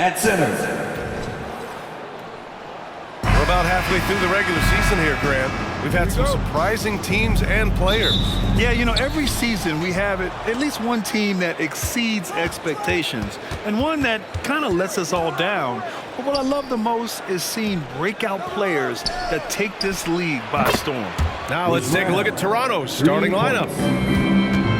At center. We're about halfway through the regular season here, Grant. We've had some surprising teams and players. Yeah, you know, every season we have at least one team that exceeds expectations and one that kind of lets us all down. But what I love the most is seeing breakout players that take this league by storm. Now let's take a look at Toronto's starting lineup.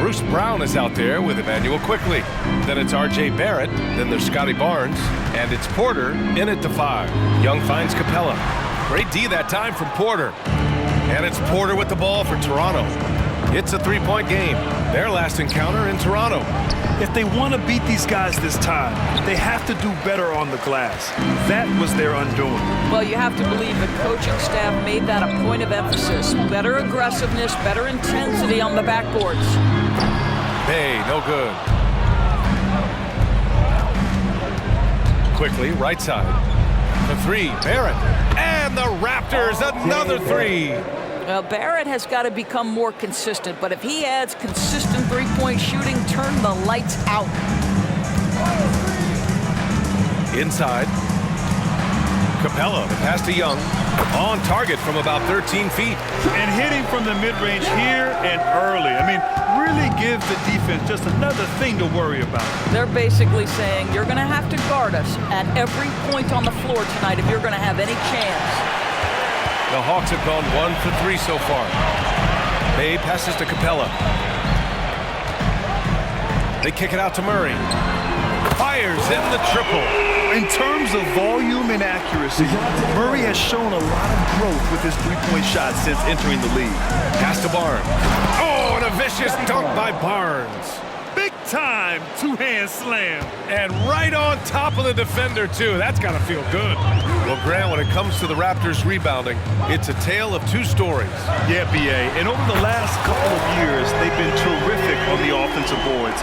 Bruce Brown is out there with Emmanuel Quickly. Then it's R.J. Barrett. Then there's Scotty Barnes. And it's Porter in at the 5. Young finds Capella. Great D that time from Porter. And it's Porter with the ball for Toronto. It's a three-point game. Their last encounter in Toronto. If they want to beat these guys this time, they have to do better on the glass. That was their undoing. Well, you have to believe the coaching staff made that a point of emphasis. Better aggressiveness, better intensity on the backboards. Hey, no good. Quickly, right side. The 3, Barrett. And the Raptors, another 3. Well, Barrett has got to become more consistent, but if he adds consistent three-point shooting, turn the lights out. Inside. Capella, the pass to Young. On target from about 13 feet. And hitting from the mid-range here and early. I mean, really gives the defense just another thing to worry about. They're basically saying you're going to have to guard us at every point on the floor tonight if you're going to have any chance. The Hawks have gone 1 for 3 so far. Bay passes to Capella. They kick it out to Murray. Fires in the triple. In terms of volume and accuracy, Murray has shown a lot of growth with his three-point shot since entering the league. Pass to Barnes. Oh, and a vicious dunk by Barnes. Big-time two-hand slam. And right on top of the defender, too. That's got to feel good. Well, Grant, when it comes to the Raptors rebounding, it's a tale of two stories. Yeah, B.A., and over the last couple of years, they've been terrific on the offensive boards.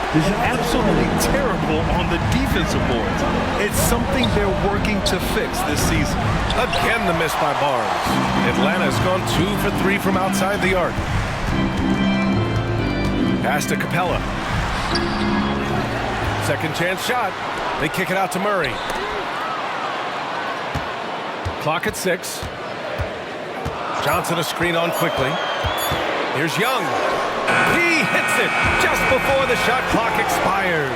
Absolutely terrible on the defensive boards. It's something they're working to fix this season. Again, the miss by Barnes. Atlanta's gone 2 for 3 from outside the arc. Pass to Capella. Second chance shot. They kick it out to Murray. Clock at 6. Johnson a screen on quickly. Here's Young. He hits it just before the shot clock expires.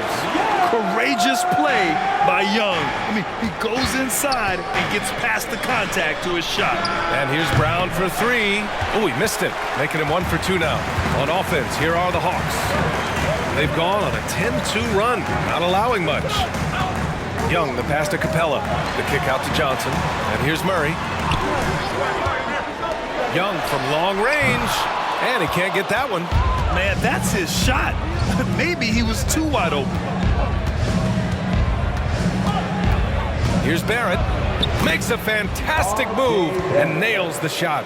Courageous play by Young. I mean, he goes inside and gets past the contact to his shot. And here's Brown for 3. Oh, he missed it. Making him 1 for 2 now. On offense, here are the Hawks. They've gone on a 10-2 run, not allowing much. Young, the pass to Capella. The kick out to Johnson. And here's Murray. Young from long range. And he can't get that one. Man, that's his shot. Maybe he was too wide open. Here's Barrett. Makes a fantastic move and nails the shot.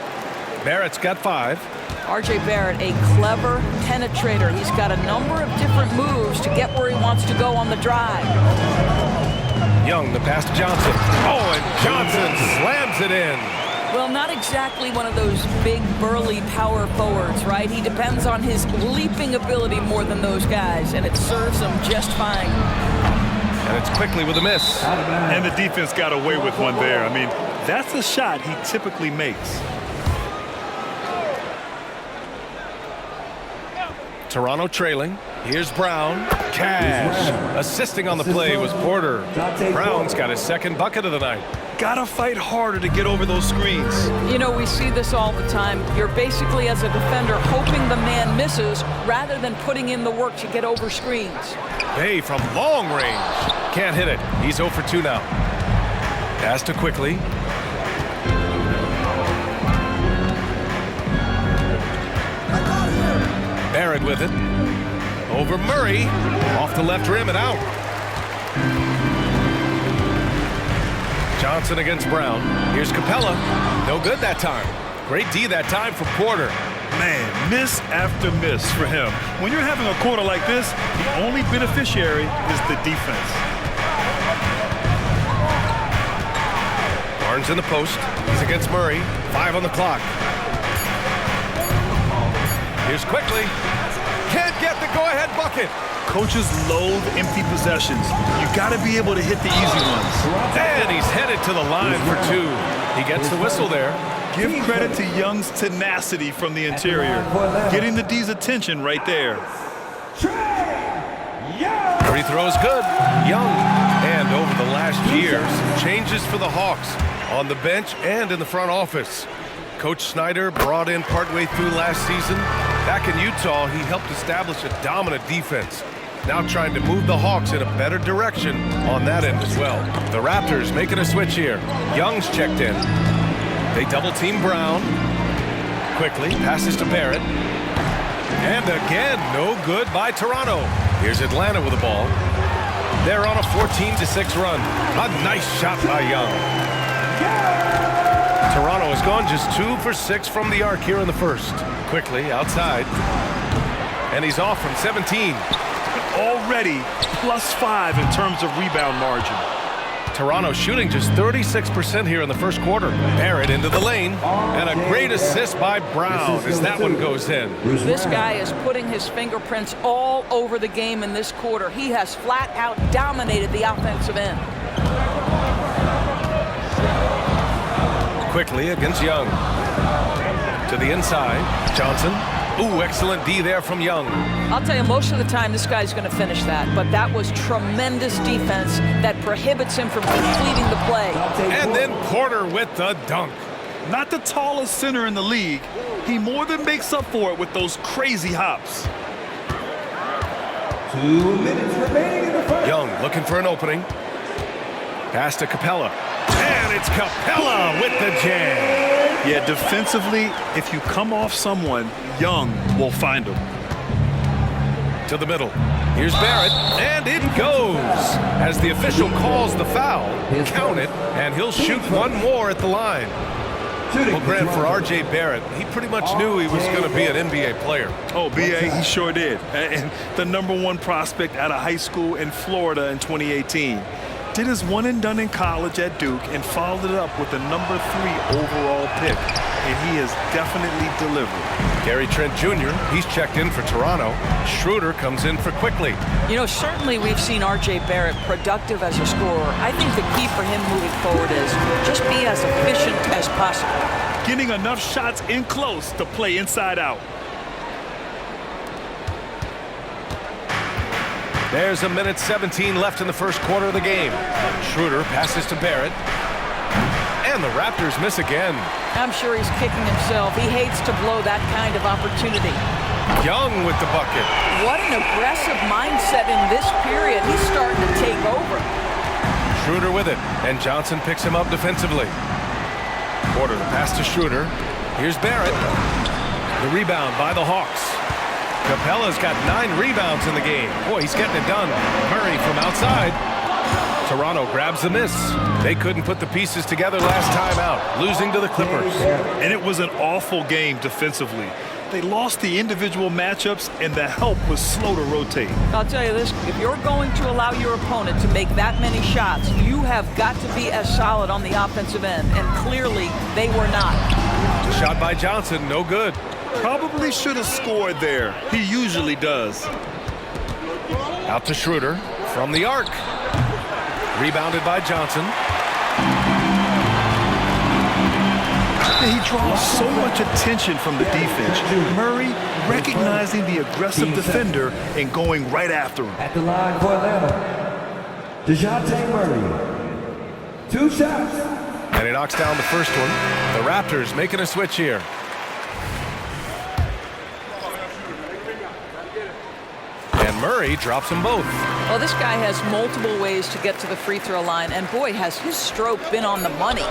Barrett's got 5. R.J. Barrett, a clever penetrator. He's got a number of different moves to get where he wants to go on the drive. Young, the pass to Johnson. Oh, and Johnson slams it in. Well, not exactly one of those big, burly power forwards, right? He depends on his leaping ability more than those guys, and it serves him just fine. And it's Quickly with a miss. And the defense got away with one there. I mean, that's a shot he typically makes. Toronto trailing. Here's Brown. Cash. Assisting on the play was Porter. Brown's got his second bucket of the night. Gotta fight harder to get over those screens. You know, we see this all the time. You're basically, as a defender, hoping the man misses rather than putting in the work to get over screens. Bay from long range. Can't hit it. He's 0 for 2 now. Pass to Quickly. Barrett with it. Over Murray. Off the left rim and out. Johnson against Brown. Here's Capella. No good that time. Great D that time from Porter. Man, miss after miss for him. When you're having a quarter like this, the only beneficiary is the defense. Barnes in the post. He's against Murray. 5 on the clock. Here's Quickly. Can't get the go-ahead bucket. Coaches loathe empty possessions. You got to be able to hit the easy ones. And he's headed to the line for two. He gets the whistle there. Give credit to Young's tenacity from the interior. Getting the D's attention right there. Free throw's good. Young. And over the last years, changes for the Hawks on the bench and in the front office. Coach Snyder brought in partway through last season. Back in Utah, he helped establish a dominant defense. Now trying to move the Hawks in a better direction on that end as well. The Raptors making a switch here. Young's checked in. They double-team Brown. Quickly, passes to Barrett. And again, no good by Toronto. Here's Atlanta with the ball. They're on a 14-6 run. A nice shot by Young. Toronto has gone just 2 for 6 from the arc here in the first. Quickly, outside. And he's off from 17. Already +5 in terms of rebound margin. Toronto shooting just 36% here in the first quarter. Barrett into the lane. And a great assist by Brown as that one goes in. This guy is putting his fingerprints all over the game in this quarter. He has flat out dominated the offensive end. Quickly against Young. To the inside. Johnson. Ooh, excellent D there from Young. I'll tell you, most of the time this guy's going to finish that, but that was tremendous defense that prohibits him from completing the play. And then Porter with the dunk. Not the tallest center in the league. He more than makes up for it with those crazy hops. 2 minutes remaining in the first. Young looking for an opening. Pass to Capella. And it's Capella with the jam. Yeah, defensively, if you come off someone, Young will find him. To the middle. Here's Barrett, and it goes. As the official calls the foul, count it, and he'll shoot one more at the line. Well, Grant, for R.J. Barrett, he pretty much knew he was going to be an NBA player. Oh, B.A., he sure did. And the #1 prospect out of high school in Florida in 2018. Did his one and done in college at Duke and followed it up with the #3 overall pick. And he has definitely delivered. Gary Trent Jr., he's checked in for Toronto. Schroeder comes in for Quickly. You know, certainly we've seen R.J. Barrett productive as a scorer. I think the key for him moving forward is just be as efficient as possible. Getting enough shots in close to play inside out. There's 1:17 left in the first quarter of the game. Schroeder passes to Barrett. And the Raptors miss again. I'm sure he's kicking himself. He hates to blow that kind of opportunity. Young with the bucket. What an aggressive mindset in this period. He's starting to take over. Schroeder with it, and Johnson picks him up defensively. Porter the pass to Schroeder. Here's Barrett. The rebound by the Hawks. Capella's got 9 rebounds in the game. Boy, he's getting it done. Murray from outside. Toronto grabs the miss. They couldn't put the pieces together last time out, losing to the Clippers. And it was an awful game defensively. They lost the individual matchups, and the help was slow to rotate. I'll tell you this, if you're going to allow your opponent to make that many shots, you have got to be as solid on the offensive end, and clearly they were not. Shot by Johnson, no good. Probably should have scored there. He usually does. Out to Schroeder from the arc. Rebounded by Johnson. He draws so much attention from the defense. Murray recognizing the aggressive defender and going right after him. At the line for Atlanta, DeJounte Murray. 2 shots. And he knocks down the first one. The Raptors making a switch here. And Murray drops them both. Well, this guy has multiple ways to get to the free throw line, and boy, has his stroke been on the money.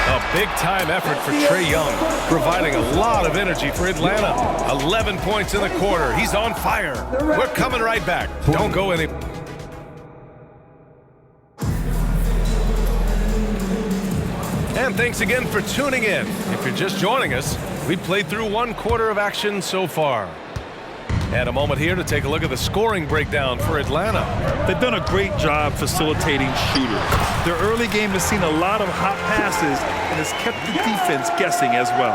A big-time effort for Trae Young, providing a lot of energy for Atlanta. 11 points in the quarter. He's on fire. We're coming right back. Don't go any... And thanks again for tuning in. If you're just joining us, we played through 1 quarter of action so far. And a moment here to take a look at the scoring breakdown for Atlanta. They've done a great job facilitating shooters. Their early game has seen a lot of hot passes and has kept the defense guessing as well.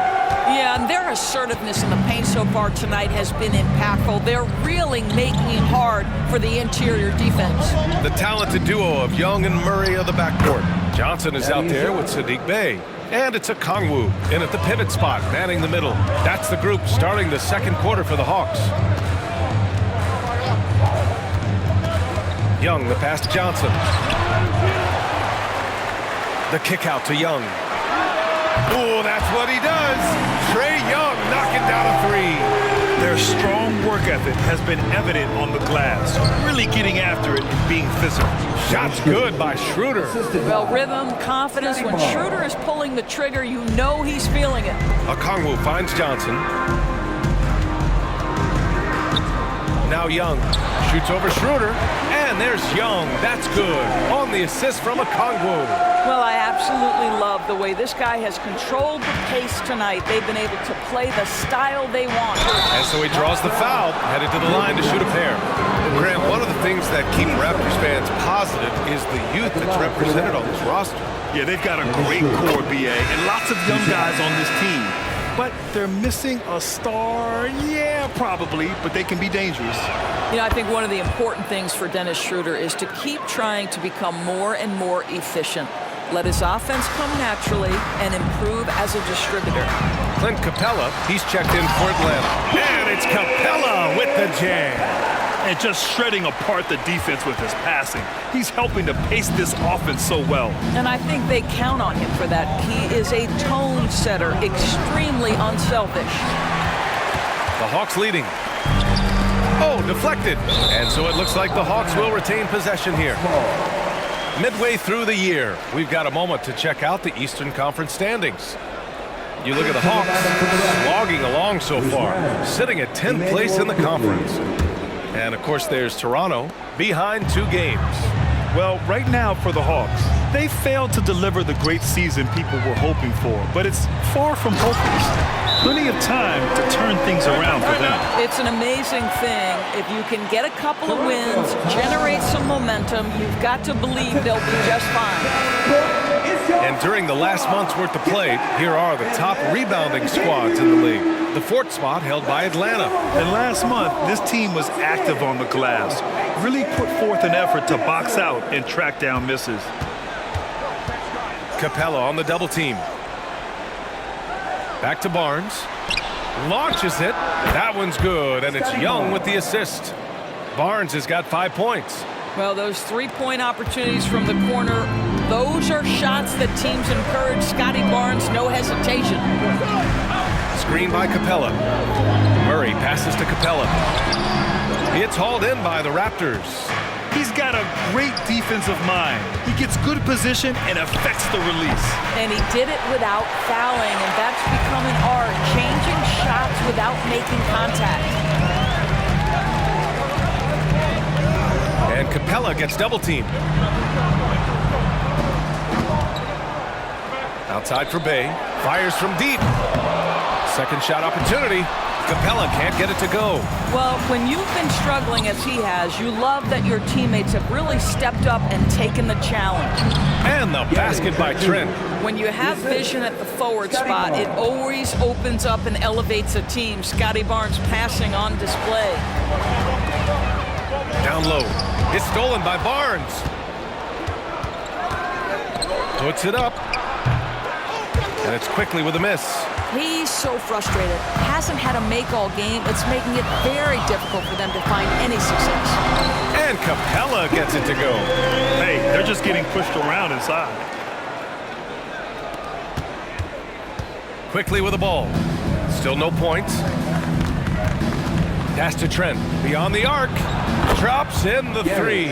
Yeah, and their assertiveness in the paint so far tonight has been impactful. They're really making it hard for the interior defense. The talented duo of Young and Murray of the backcourt. Johnson is out there with Sadiq Bey. And it's a Kongwu in at the pivot spot, manning the middle. That's the group starting the second quarter for the Hawks. Young, the pass to Johnson. The kick out to Young. Oh, that's what he does. Trae Young knocking down a three. Their strong work ethic has been evident on the glass, really getting after it and being physical. Shot's good by Schroeder. Well, rhythm, confidence. When Schroeder is pulling the trigger, you know he's feeling it. Okongwu finds Johnson. Now Young shoots over Schroeder, and there's Young. That's good on the assist from Okongwu. Well, I absolutely love the way this guy has controlled the pace tonight. They've been able to play the style they want. And so he draws the foul, headed to the line to shoot a pair. Grant, one of the things that keep Raptors fans positive is the youth that's represented on this roster. Yeah, they've got a great core, BA, and lots of young guys on this team. But they're missing a star, yeah, probably, but they can be dangerous. You know, I think one of the important things for Dennis Schroeder is to keep trying to become more and more efficient. Let his offense come naturally and improve as a distributor. Clint Capella, he's checked in for Atlanta. And it's Capella with the jam. And just shredding apart the defense with his passing. He's helping to pace this offense so well. And I think they count on him for that. He is a tone setter, extremely unselfish. The Hawks leading. Oh, deflected. And so it looks like the Hawks will retain possession here. Midway through the year, we've got a moment to check out the Eastern Conference standings. You look at the Hawks slogging along so far, sitting at 10th place in the conference. And, of course, there's Toronto behind 2 games. Well, right now for the Hawks, they failed to deliver the great season people were hoping for, but it's far from hopeless. Plenty of time to turn things around for them. It's an amazing thing. If you can get a couple of wins, generate some momentum, you've got to believe they'll be just fine. And during the last month's worth of play, here are the top rebounding squads in the league. The 4th spot held by Atlanta. And last month, this team was active on the glass, really put forth an effort to box out and track down misses. Capella on the double team. Back to Barnes. Launches it. That one's good, and it's Young with the assist. Barnes has got 5 points. Well, those 3-point opportunities from the corner, those are shots that teams encourage. Scotty Barnes, no hesitation. Screen by Capella. Murray passes to Capella. It's hauled in by the Raptors. He's got a great defensive mind. He gets good position and affects the release. And he did it without fouling, and that's become an art, changing shots without making contact. And Capella gets double teamed. Outside for Bey. Fires from deep. Second shot opportunity. Capella can't get it to go. Well, when you've been struggling as he has, you love that your teammates have really stepped up and taken the challenge. And the basket by Trent. When you have vision at the forward spot, it always opens up and elevates a team. Scotty Barnes passing on display. Down low. It's stolen by Barnes. Puts it up. And it's quickly with a miss. He's so frustrated. Hasn't had a make all game. It's making it very difficult for them to find any success. And Capella gets it to go. Hey, they're just getting pushed around inside. Quickly with the ball. Still no points. Pass to Trent. Beyond the arc. Drops in the 3.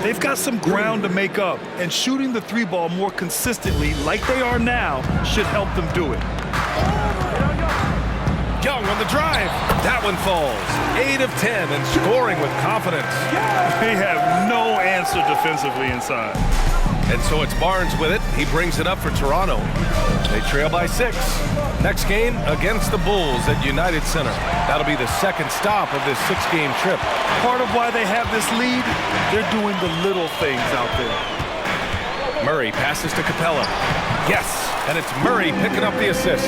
They've got some ground to make up, and shooting the 3-ball more consistently like they are now should help them do it. Young on the drive. That one falls. 8 of 10 and scoring with confidence. They have no answer defensively inside. And so it's Barnes with it. He brings it up for Toronto. They trail by 6. Next game against the Bulls at United Center. That'll be the second stop of this 6-game trip. Part of why they have this lead, they're doing the little things out there. Murray passes to Capella. Yes, and it's Murray picking up the assist.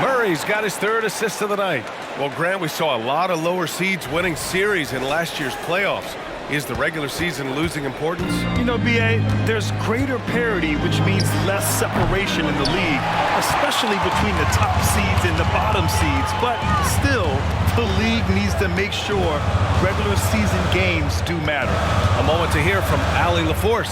Murray's got his 3rd assist of the night. Well, Grant, we saw a lot of lower seeds winning series in last year's playoffs. Is the regular season losing importance? You know, B.A., there's greater parity, which means less separation in the league, especially between the top seeds and the bottom seeds. But still, the league needs to make sure regular season games do matter. A moment to hear from Allie LaForce.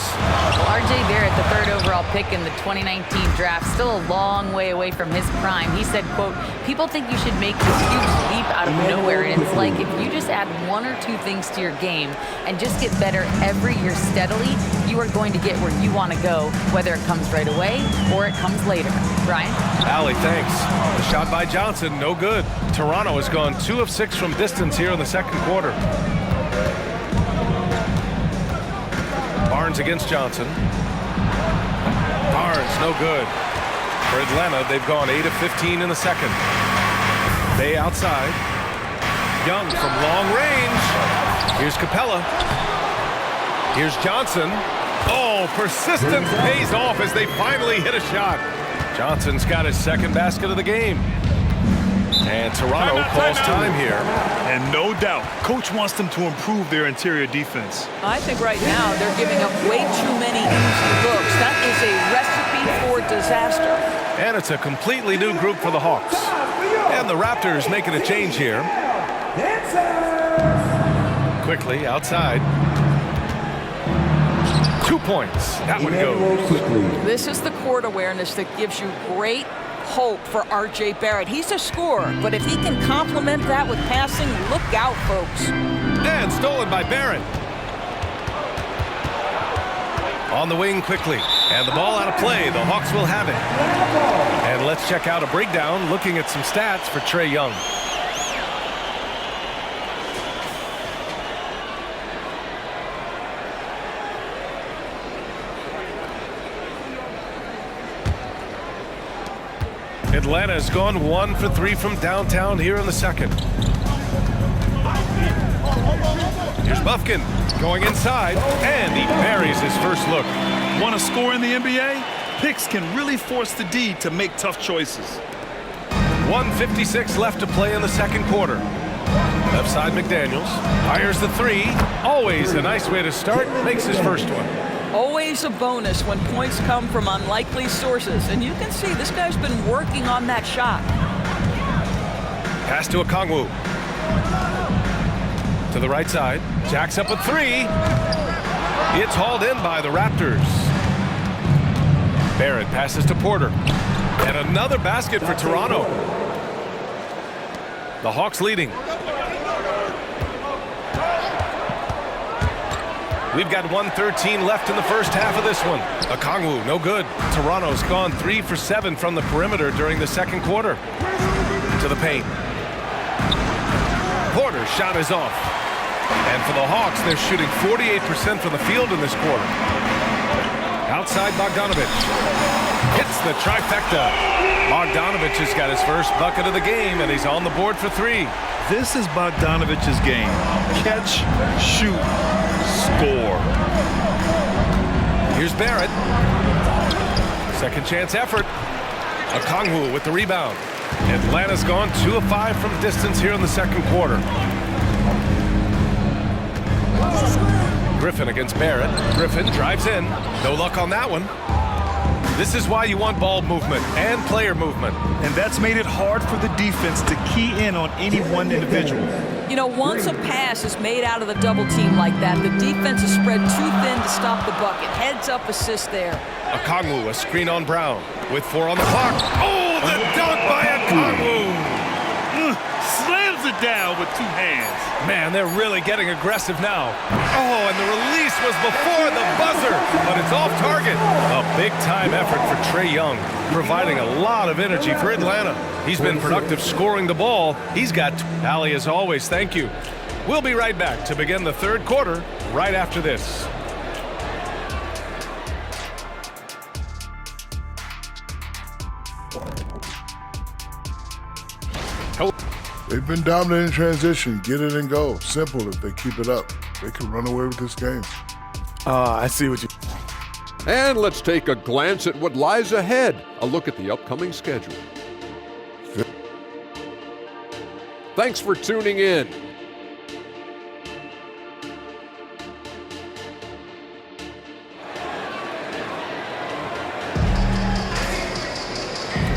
Well, R.J. Barrett, the 3rd overall pick in the 2019 draft, still a long way away from his prime. He said, quote, "People think you should make this huge leap out of nowhere, and it's like if you just add 1 or 2 things to your game and just get better every year steadily, you are going to get where you want to go, whether it comes right away or it comes later." Ryan? Allie, thanks. The shot by Johnson, no good. Toronto has gone 2 of 6 from distance here in the second quarter. Barnes against Johnson. Barnes, no good. For Atlanta, they've gone 8 of 15 in the second. Bay outside. Young from long range. Here's Capella. Here's Johnson. Oh, persistence pays off as they finally hit a shot. Johnson's got his 2nd basket of the game. And Toronto calls time here. And no doubt, coach wants them to improve their interior defense. I think right now they're giving up way too many easy looks. That is a recipe for disaster. And it's a completely new group for the Hawks. And the Raptors making a change here. Quickly outside. 2 points. That one goes. This is the court awareness that gives you great hope for R.J. Barrett. He's a scorer, but if he can complement that with passing, look out, folks. And stolen by Barrett. On the wing quickly. And the ball out of play. The Hawks will have it. And let's check out a breakdown looking at some stats for Trae Young. Atlanta's gone 1 for 3 from downtown here in the second. Here's Buffkin going inside, and he buries his first look. Want to score in the NBA? Picks can really force the D to make tough choices. 1:56 left to play in the second quarter. Left side McDaniels fires the 3. Always a nice way to start. Makes his first one. Always a bonus when points come from unlikely sources. And you can see this guy's been working on that shot. Pass to Okongwu. To the right side. Jacks up a 3. It's hauled in by the Raptors. Barrett passes to Porter. And another basket for Toronto. The Hawks leading. We've got 1:13 left in the first half of this one. Okongwu, no good. Toronto's gone 3 for 7 from the perimeter during the second quarter. To the paint. Porter's shot is off. And for the Hawks, they're shooting 48% from the field in this quarter. Outside Bogdanovic. Hits the trifecta. Bogdanovic has got his first bucket of the game, and he's on the board for 3. This is Bogdanovic's game. Catch, shoot, score. Here's Barrett. Second chance effort. Okongwu with the rebound. Atlanta's gone 2 of 5 from distance here in the second quarter. Griffin against Barrett. Griffin drives in. No luck on that one. This is why you want ball movement and player movement. And that's made it hard for the defense to key in on any one individual. You know, once a pass is made out of the double team like that, the defense is spread too thin to stop the bucket. Heads up assist there. Okongwu, a screen on Brown with 4 on the clock. Oh, the dunk by Okongwu! Slams it down with 2 hands. Man, they're really getting aggressive now. Oh, and the release was before the buzzer, but it's off target. A big-time effort for Trae Young, providing a lot of energy for Atlanta. He's been productive scoring the ball. He's got Allie, as always, thank you. We'll be right back to begin the third quarter right after this. They've been dominant in transition. Get it and go. Simple. If they keep it up, they can run away with this game. I see what you... And let's take a glance at what lies ahead. A look at the upcoming schedule. Thanks for tuning in.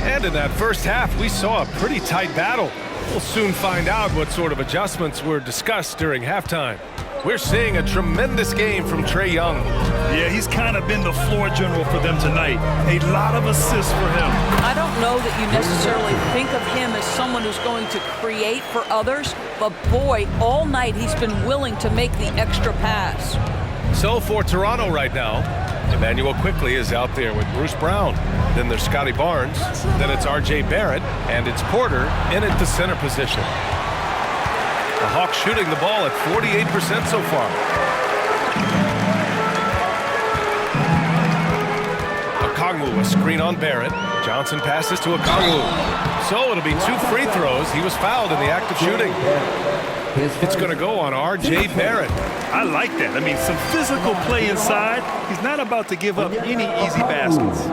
And in that first half, we saw a pretty tight battle. We'll soon find out what sort of adjustments were discussed during halftime. We're seeing a tremendous game from Trae Young. Yeah, he's kind of been the floor general for them tonight. A lot of assists for him. I don't know that you necessarily think of him as someone who's going to create for others, but boy, all night he's been willing to make the extra pass. So for Toronto right now, Emmanuel Quickley is out there with Bruce Brown. Then there's Scotty Barnes. Then it's R.J. Barrett, and it's Porter in at the center position. The Hawks shooting the ball at 48% so far. Okongwu, a screen on Barrett. Johnson passes to Okongwu. So it'll be 2 free throws. He was fouled in the act of shooting. It's going to go on R.J. Barrett. I like that. I mean, some physical play inside. He's not about to give up any easy baskets.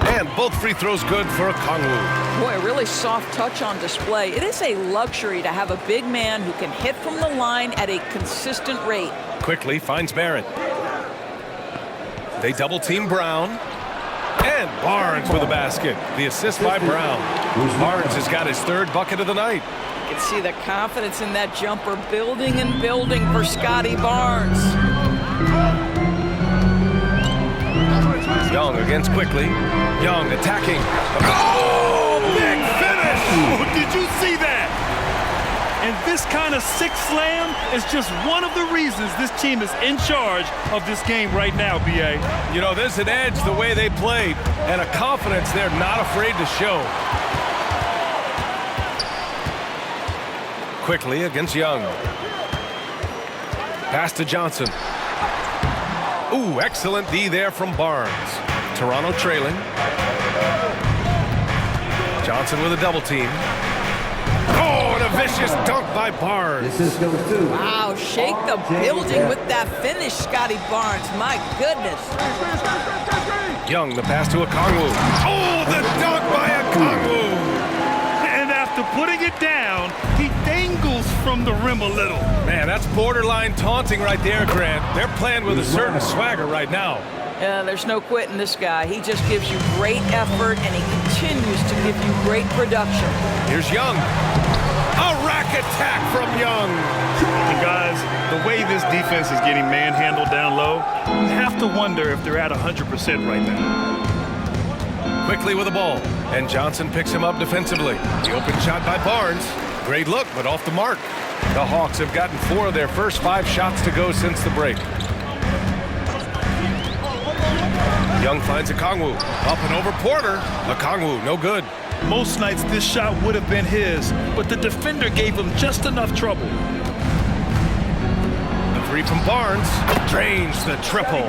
And both free throws good for Okongwu. Boy, a really soft touch on display. It is a luxury to have a big man who can hit from the line at a consistent rate. Quickly finds Barrett. They double team Brown. And Barnes with a basket. The assist by Brown. Barnes has got his 3rd bucket of the night. You can see the confidence in that jumper building and building for Scotty Barnes. Young against Quickly. Young attacking. Oh, big finish! Oh, did you see that? And this kind of six slam is just one of the reasons this team is in charge of this game right now, B.A. You know, there's an edge the way they played and a confidence they're not afraid to show. Quickly against Young. Pass to Johnson. Ooh, excellent D there from Barnes. Toronto trailing. Johnson with a double team. Oh, and a vicious dunk by Barnes. Wow, shake the building with that finish, Scotty Barnes. My goodness. Young, the pass to Okongwu. Oh, the dunk by Okongwu. And after putting it down, he dangles from the rim a little. Man, that's borderline taunting right there, Grant. They're playing with a certain swagger right now. There's no quitting this guy. He just gives you great effort, and he continues to give you great production. Here's Young. A rack attack from Young. And guys, the way this defense is getting manhandled down low, you have to wonder if they're at 100% right now. Quickly with the ball, and Johnson picks him up defensively. The open shot by Barnes. Great look, but off the mark. The Hawks have gotten 4 of their first 5 shots to go since the break. Young finds Okongwu. Up and over Porter. Okongwu, no good. Most nights this shot would have been his, but the defender gave him just enough trouble. The 3 from Barnes. Drains the triple.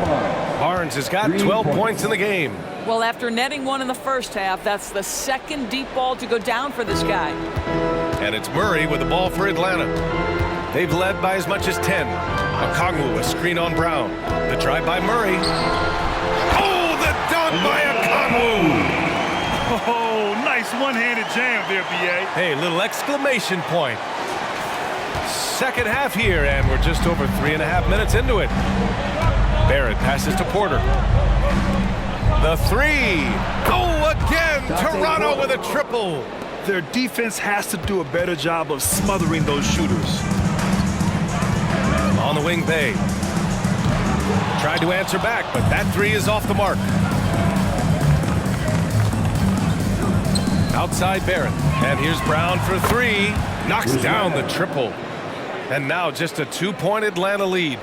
Barnes has got 12 points in the game. Well, after netting 1 in the first half, that's the 2nd deep ball to go down for this guy. And it's Murray with the ball for Atlanta. They've led by as much as 10. Okongwu, a screen on Brown. The drive by Murray. Oh, the dunk by Okongwu! Oh, nice one-handed jam there, B.A. Hey, little exclamation point. Second half here, and we're just over 3.5 minutes into it. Barrett passes to Porter. The 3. Oh, again, Toronto with a triple. Their defense has to do a better job of smothering those shooters. On the wing, Bay. Tried to answer back, but that 3 is off the mark. Outside Barrett. And here's Brown for 3. Knocks down the triple. And now just a 2-point Atlanta lead.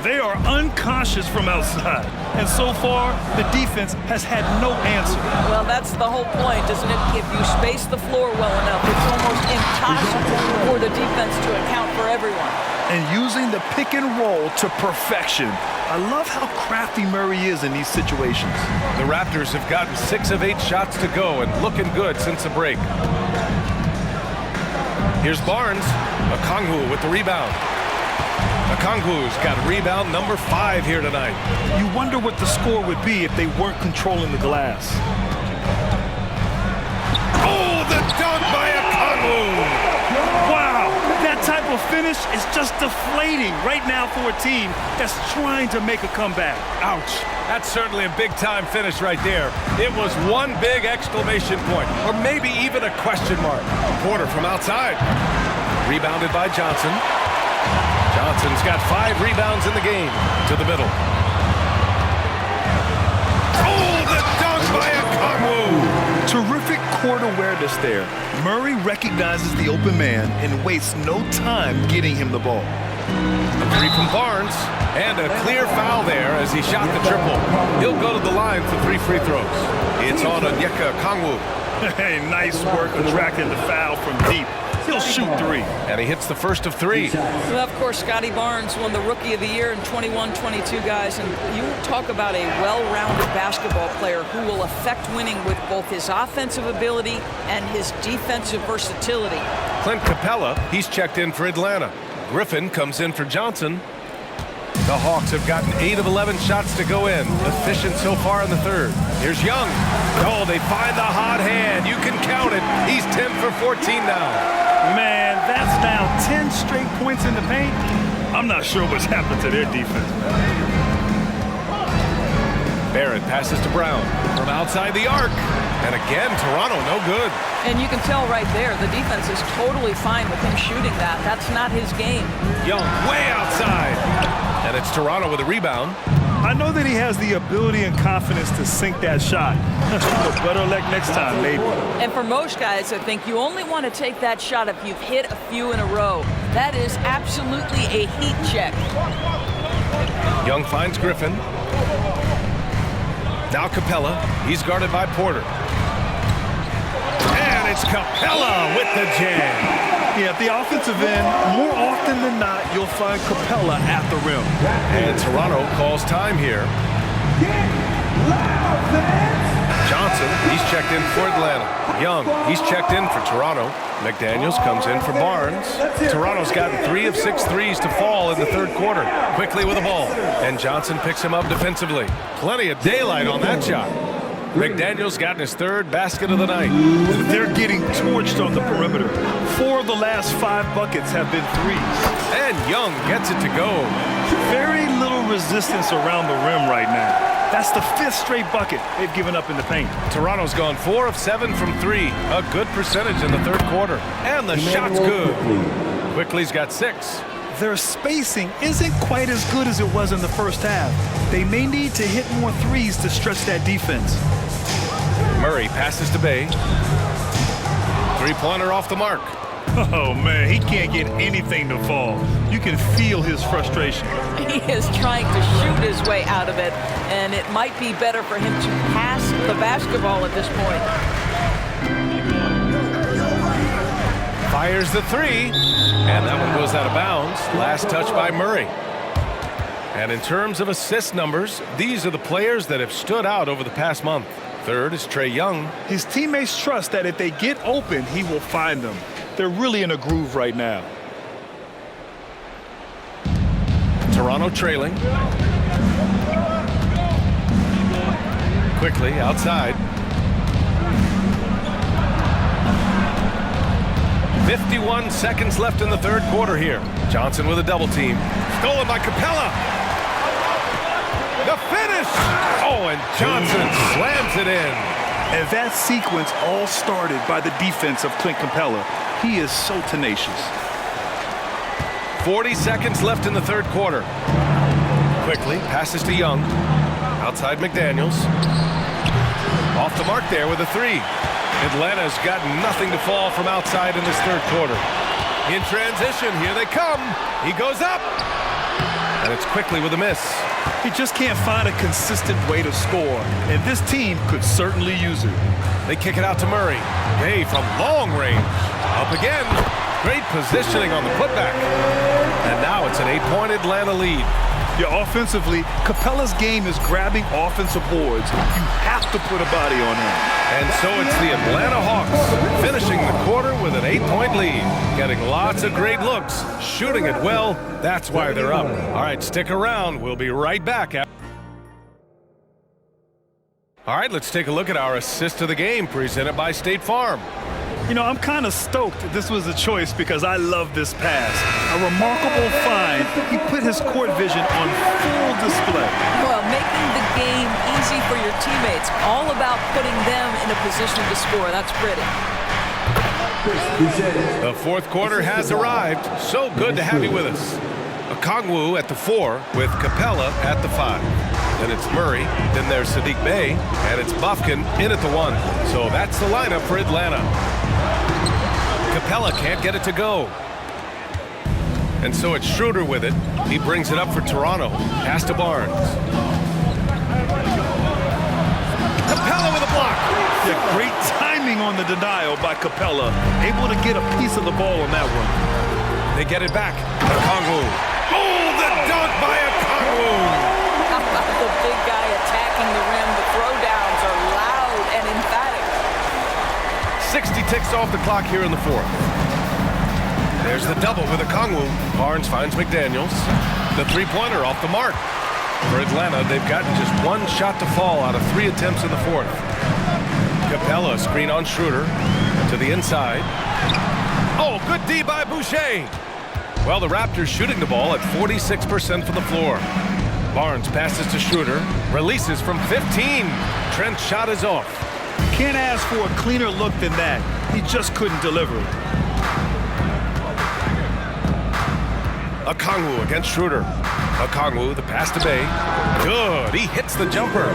They are unconscious from outside. And so far, the defense has had no answer. Well, that's the whole point, isn't it? If you space the floor well enough, it's almost impossible for the defense to account for everyone. And using the pick and roll to perfection. I love how crafty Murray is in these situations. The Raptors have gotten 6 of 8 shots to go and looking good since the break. Here's Barnes. Okongwu with the rebound. Okongwu's got rebound number 5 here tonight. You wonder what the score would be if they weren't controlling the glass. Oh, the dunk by Okongwu! Wow, that type of finish is just deflating right now for a team that's trying to make a comeback. Ouch. That's certainly a big-time finish right there. It was one big exclamation point, or maybe even a question mark. Porter from outside. Rebounded by Johnson. Johnson's got 5 rebounds in the game. To the middle. Oh, the dunk by Okongwu! Terrific court awareness there. Murray recognizes the open man and wastes no time getting him the ball. A 3 from Barnes, and a clear foul there as he shot the triple. He'll go to the line for 3 free throws. It's on Onyeka Okongwu. Hey, nice work attracting the foul from deep. He'll shoot 3. And he hits the first of 3. Well, of course, Scotty Barnes won the Rookie of the Year in 21-22, guys. And you talk about a well-rounded basketball player who will affect winning with both his offensive ability and his defensive versatility. Clint Capella, he's checked in for Atlanta. Griffin comes in for Johnson. The Hawks have gotten 8 of 11 shots to go in. Efficient so far in the third. Here's Young. Oh, they find the hot hand. You can count it. He's 10 for 14 now. Man, that's now 10 straight points in the paint. I'm not sure what's happened to their defense. Barrett passes to Brown from outside the arc. And again, Toronto no good. And you can tell right there, the defense is totally fine with him shooting that. That's not his game. Young way outside. And it's Toronto with a rebound. I know that he has the ability and confidence to sink that shot. But better luck next time, maybe. And for most guys, I think you only want to take that shot if you've hit a few in a row. That is absolutely a heat check. Young finds Griffin. Now Capella. He's guarded by Porter. And it's Capella with the jam. Yeah, at the offensive end, more often than not, you'll find Capella at the rim. And Toronto calls time here. Johnson, he's checked in for Atlanta. Young, he's checked in for Toronto. McDaniels comes in for Barnes. Toronto's gotten 3 of 6 threes to fall in the third quarter. Quickly with the ball. And Johnson picks him up defensively. Plenty of daylight on that shot. McDaniels gotten his 3rd basket of the night. They're getting torched on the perimeter. 4 of the last 5 buckets have been threes. And Young gets it to go. Very little resistance around the rim right now. That's the 5th straight bucket they've given up in the paint. Toronto's gone 4 of 7 from 3. A good percentage in the third quarter. And the shot's good. Quickly's got 6. Their spacing isn't quite as good as it was in the first half. They may need to hit more threes to stretch that defense. Murray passes to Bay. 3-pointer off the mark. Oh, man, he can't get anything to fall. You can feel his frustration. He is trying to shoot his way out of it, and it might be better for him to pass the basketball at this point. Fires the 3, and that one goes out of bounds. Last touch by Murray. And in terms of assist numbers, these are the players that have stood out over the past month. Third is Trae Young. His teammates trust that if they get open, he will find them. They're really in a groove right now. Toronto trailing. Quickly outside. 51 seconds left in the third quarter here. Johnson with a double team. Stolen by Capella. The finish! Oh, and Johnson slams it in. And that sequence all started by the defense of Clint Capella. He is so tenacious. 40 seconds left in the third quarter. Quickly passes to Young. Outside McDaniels. Off the mark there with a 3. Atlanta's got nothing to fall from outside in this third quarter. In transition, here they come. He goes up. And it's Quickly with a miss. He just can't find a consistent way to score, and this team could certainly use it. They kick it out to Murray. Hey, from long range. Up again. Great positioning on the putback. And now it's an 8-point Atlanta lead. Yeah, offensively, Capella's game is grabbing offensive boards. You have to put a body on him. And so it's the Atlanta Hawks finishing the quarter with an 8-point lead. Getting lots of great looks, shooting it well. That's why they're up. All right, stick around. We'll be right back. All right, let's take a look at our assist of the game presented by State Farm. You know, I'm kind of stoked this was a choice because I love this pass. A remarkable find. He put his court vision on full display. Well, making the game easy for your teammates. All about putting them in a position to score. That's pretty. The fourth quarter has arrived. So good to have you with us. Okongwu at the 4 with Capella at the 5. Then it's Murray, then there's Saddiq Bey, and it's Bufkin in at the 1. So that's the lineup for Atlanta. Capella can't get it to go. And so it's Schroeder with it. He brings it up for Toronto. Pass to Barnes. Capella with a block. Yeah, great timing on the denial by Capella. Able to get a piece of the ball on that one. They get it back. Okongwu. Oh, the dunk by Okongwu. The big guy attacking the rim. The throwdowns are loud and emphatic. 60 ticks off the clock here in the 4th. There's the double with Okongwu. Barnes finds McDaniels. The three-pointer off the mark. For Atlanta, they've gotten just one shot to fall out of 3 attempts in the 4th. Capella screen on Schroeder to the inside. Oh, good D by Boucher. Well, the Raptors shooting the ball at 46% from the floor. Barnes passes to Schroeder, releases from 15. Trent's shot is off. Can't ask for a cleaner look than that. He just couldn't deliver it. Okongwu against Schroeder. Okongwu, the pass to Bey. Good, he hits the jumper.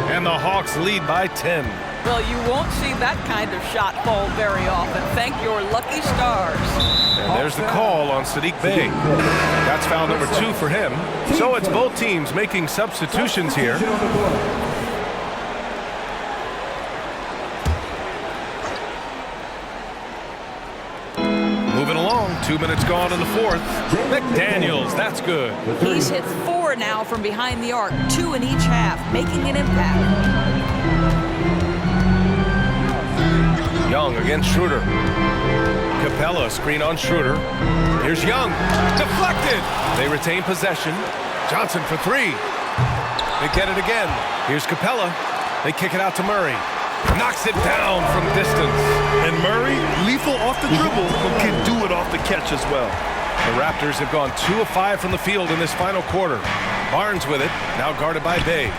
And the Hawks lead by 10. Well, you won't see that kind of shot fall very often. Thank your lucky stars. And there's the call on Saddiq Bey. That's foul number 2 for him. So it's both teams making substitutions here. Moving along, 2 minutes gone in the 4th. McDaniels, that's good. He's hit 4 now from behind the arc, 2 in each half, making an impact. Young against Schroeder. Capella screen on Schroeder. Here's Young. Deflected. They retain possession. Johnson for 3. They get it again. Here's Capella. They kick it out to Murray. Knocks it down from distance. And Murray, lethal off the dribble, but can do it off the catch as well. The Raptors have gone 2 of 5 from the field in this final quarter. Barnes with it, now guarded by Bey.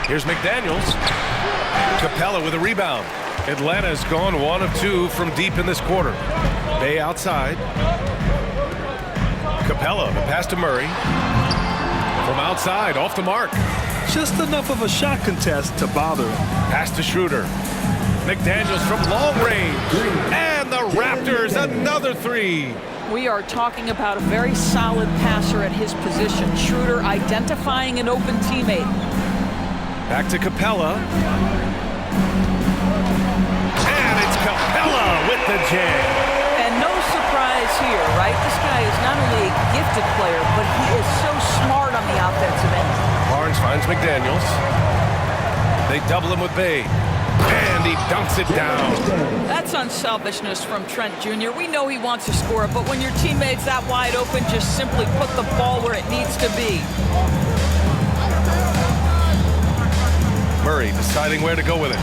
Here's McDaniels. Capella with a rebound. Atlanta's gone 1 of 2 from deep in this quarter. Bey outside. Capella, the pass to Murray. From outside, off the mark. Just enough of a shot contest to bother him. Pass to Schroeder. McDaniels from long range. And the Raptors, another 3. We are talking about a very solid passer at his position. Schroeder identifying an open teammate. Back to Capella. And it's Capella with the jam. And no surprise here, right? This guy is not only a gifted player, but he is so smart on the offensive end. Barnes finds McDaniels. They double him with Bey. And he dunks it down. That's unselfishness from Trent Jr. We know he wants to score, but when your teammate's that wide open, just simply put the ball where it needs to be. Murray deciding where to go with it.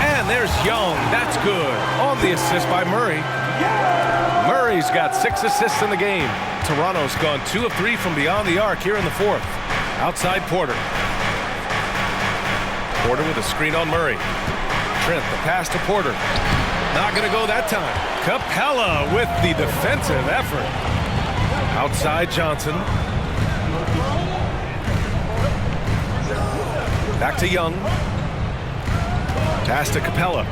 And there's Young. That's good. On the assist by Murray. Murray's got 6 assists in the game. Toronto's gone 2 of 3 from beyond the arc here in the 4th. Outside Porter. Porter with a screen on Murray. Trent, the pass to Porter. Not going to go that time. Capella with the defensive effort. Outside Johnson. Back to Young. Pass to Capella.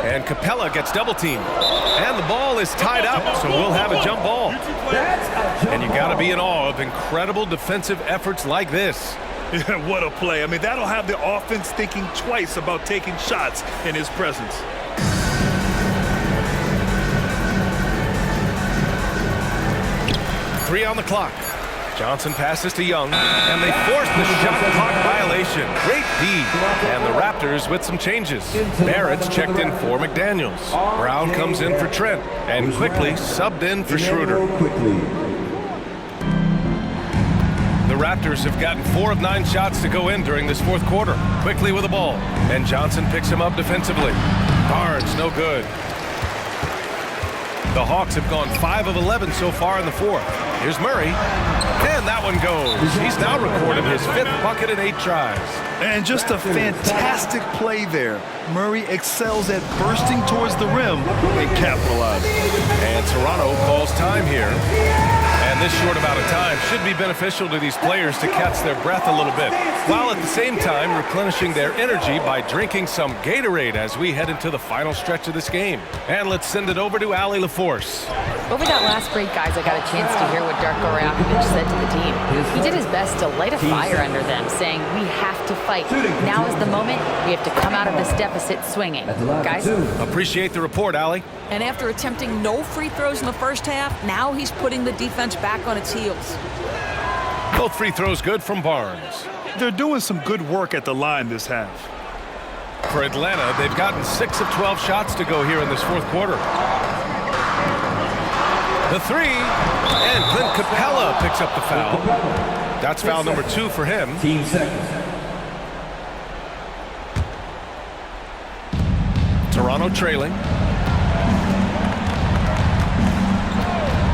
And Capella gets double teamed. And the ball is tied up, so we'll have a jump ball. And you got to be in awe of incredible defensive efforts like this. Yeah, what a play. I mean, that'll have the offense thinking twice about taking shots in his presence. Three on the clock. Johnson passes to Young, and they force the shot clock violation. Great D. And the Raptors with some changes. Barrett's checked in for McDaniels. Brown comes in for Trent, and quickly subbed in for Schroeder. The Raptors have gotten 4 of 9 shots to go in during this fourth quarter. Quickly with the ball, and Johnson picks him up defensively. Barnes, no good. The Hawks have gone 5 of 11 so far in the fourth. Here's Murray, and that one goes. He's now recorded his 5th bucket in 8 tries. And just a fantastic play there. Murray excels at bursting towards the rim and capitalizing. And Toronto calls time here. And this short amount of time should be beneficial to these players to catch their breath a little bit, while at the same time replenishing their energy by drinking some Gatorade as we head into the final stretch of this game. And let's send it over to Allie LaForce. Over that last break, guys, I got a chance to hear what Darko Rajakovic said to the team. He did his best to light a fire under them, saying, we have to fight. Now is the moment. We have to come out of this deficit swinging. Guys? Appreciate the report, Allie. And after attempting no free throws in the first half, now he's putting the defense back on its heels. Both free throws good from Barnes. They're doing some good work at the line this half. For Atlanta, they've gotten 6 of 12 shots to go here in this fourth quarter. The 3, and Clint Capella picks up the foul. That's foul number 2 for him. Team seconds. Toronto trailing.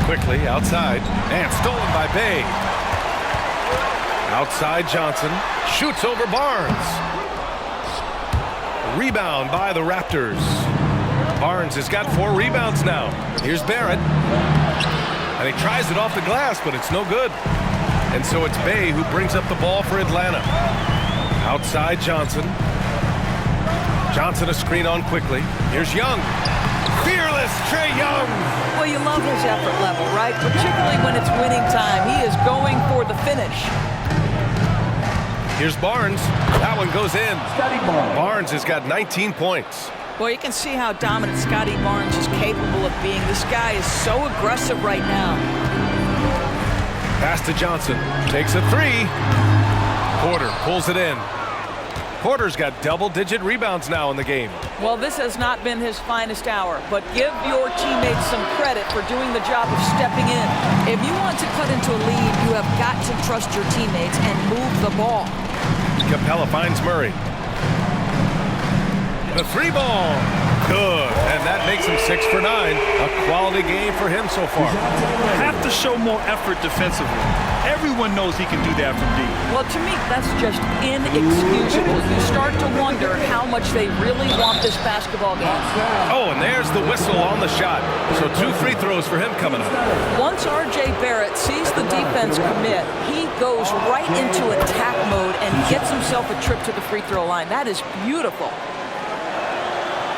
Quickly outside, and stolen by Bay. Outside Johnson, shoots over Barnes. Rebound by the Raptors. Barnes has got 4 rebounds now. Here's Barrett. And he tries it off the glass, but it's no good. And so it's Bay who brings up the ball for Atlanta. Outside Johnson. Johnson a screen on quickly. Here's Young. Fearless Trae Young. Well, you love his effort level, right? Particularly when it's winning time. He is going for the finish. Here's Barnes. That one goes in. Barnes has got 19 points. Well, you can see how dominant Scotty Barnes is capable of being. This guy is so aggressive right now. Pass to Johnson. Takes a 3. Porter pulls it in. Porter's got double-digit rebounds now in the game. Well, this has not been his finest hour, but give your teammates some credit for doing the job of stepping in. If you want to cut into a lead, you have got to trust your teammates and move the ball. Capella finds Murray. The 3 ball. Good. And that makes him 6 for 9. A quality game for him so far. Have to show more effort defensively. Everyone knows he can do that from deep. Well, to me, that's just inexcusable. You start to wonder how much they really want this basketball game. Oh, and there's the whistle on the shot. So 2 free throws for him coming up. Once R.J. Barrett sees the defense commit, he goes right into attack mode and gets himself a trip to the free throw line. That is beautiful.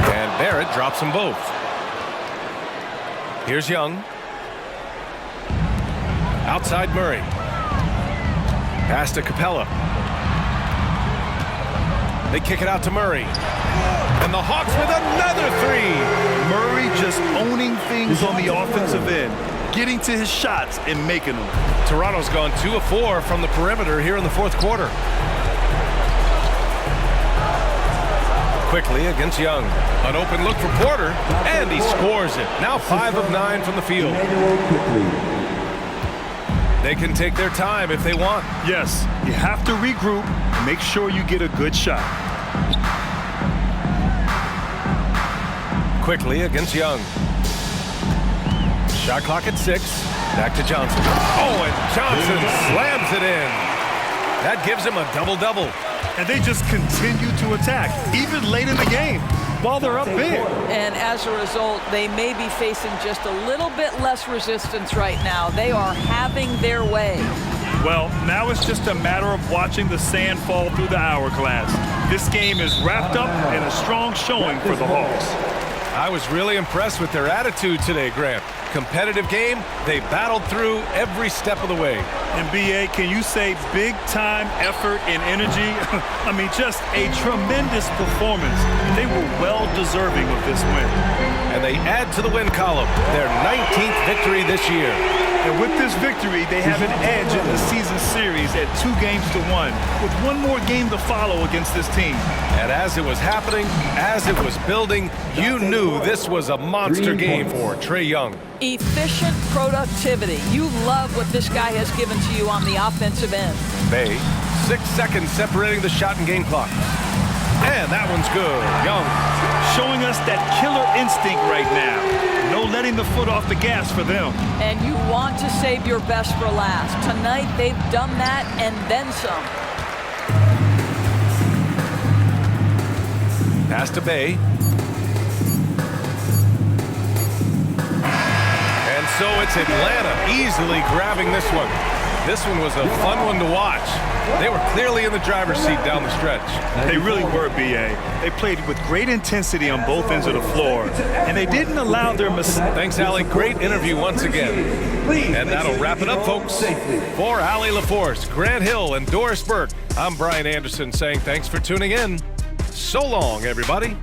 And Barrett drops them both. Here's Young. Outside Murray. Pass to Capella. They kick it out to Murray. And the Hawks with another 3. Murray just owning things on the offensive end, getting to his shots and making them. Toronto's gone 2 of 4 from the perimeter here in the fourth quarter. Quickly against Young. An open look for Porter, and he scores it. Now 5 of 9 from the field. They can take their time if they want. Yes, you have to regroup, make sure you get a good shot. Quickly against Young. Shot clock at 6. Back to Johnson. Oh, and Johnson slams it in. That gives him a double-double. And they just continue to attack, even late in the game, while they're up big. And as a result, they may be facing just a little bit less resistance right now. They are having their way. Well, now it's just a matter of watching the sand fall through the hourglass. This game is wrapped up in a strong showing for the Hawks. I was really impressed with their attitude today, Grant. Competitive game, they battled through every step of the way. And B.A., can you say big-time effort and energy? I mean, just a tremendous performance. They were well-deserving of this win. And they add to the win column, their 19th victory this year. And with this victory, they have an edge in the season series at 2-1, with one more game to follow against this team. And as it was happening, as it was building, you knew this was a monster game for Trae Young. Efficient productivity. You love what this guy has given to you on the offensive end. Bay, 6 seconds separating the shot and game clock. And that one's good. Young. Showing us that killer instinct right now. No letting the foot off the gas for them. And you want to save your best for last. Tonight, they've done that and then some. Pass to Bay. And so it's Atlanta easily grabbing this one. This one was a fun one to watch. They were clearly in the driver's seat down the stretch. They really were, B.A. They played with great intensity on both ends of the floor, and they didn't allow their mistakes. Thanks, Allie. Great interview once again. And that'll wrap it up, folks. For Allie LaForce, Grant Hill, and Doris Burke, I'm Brian Anderson saying thanks for tuning in. So long, everybody.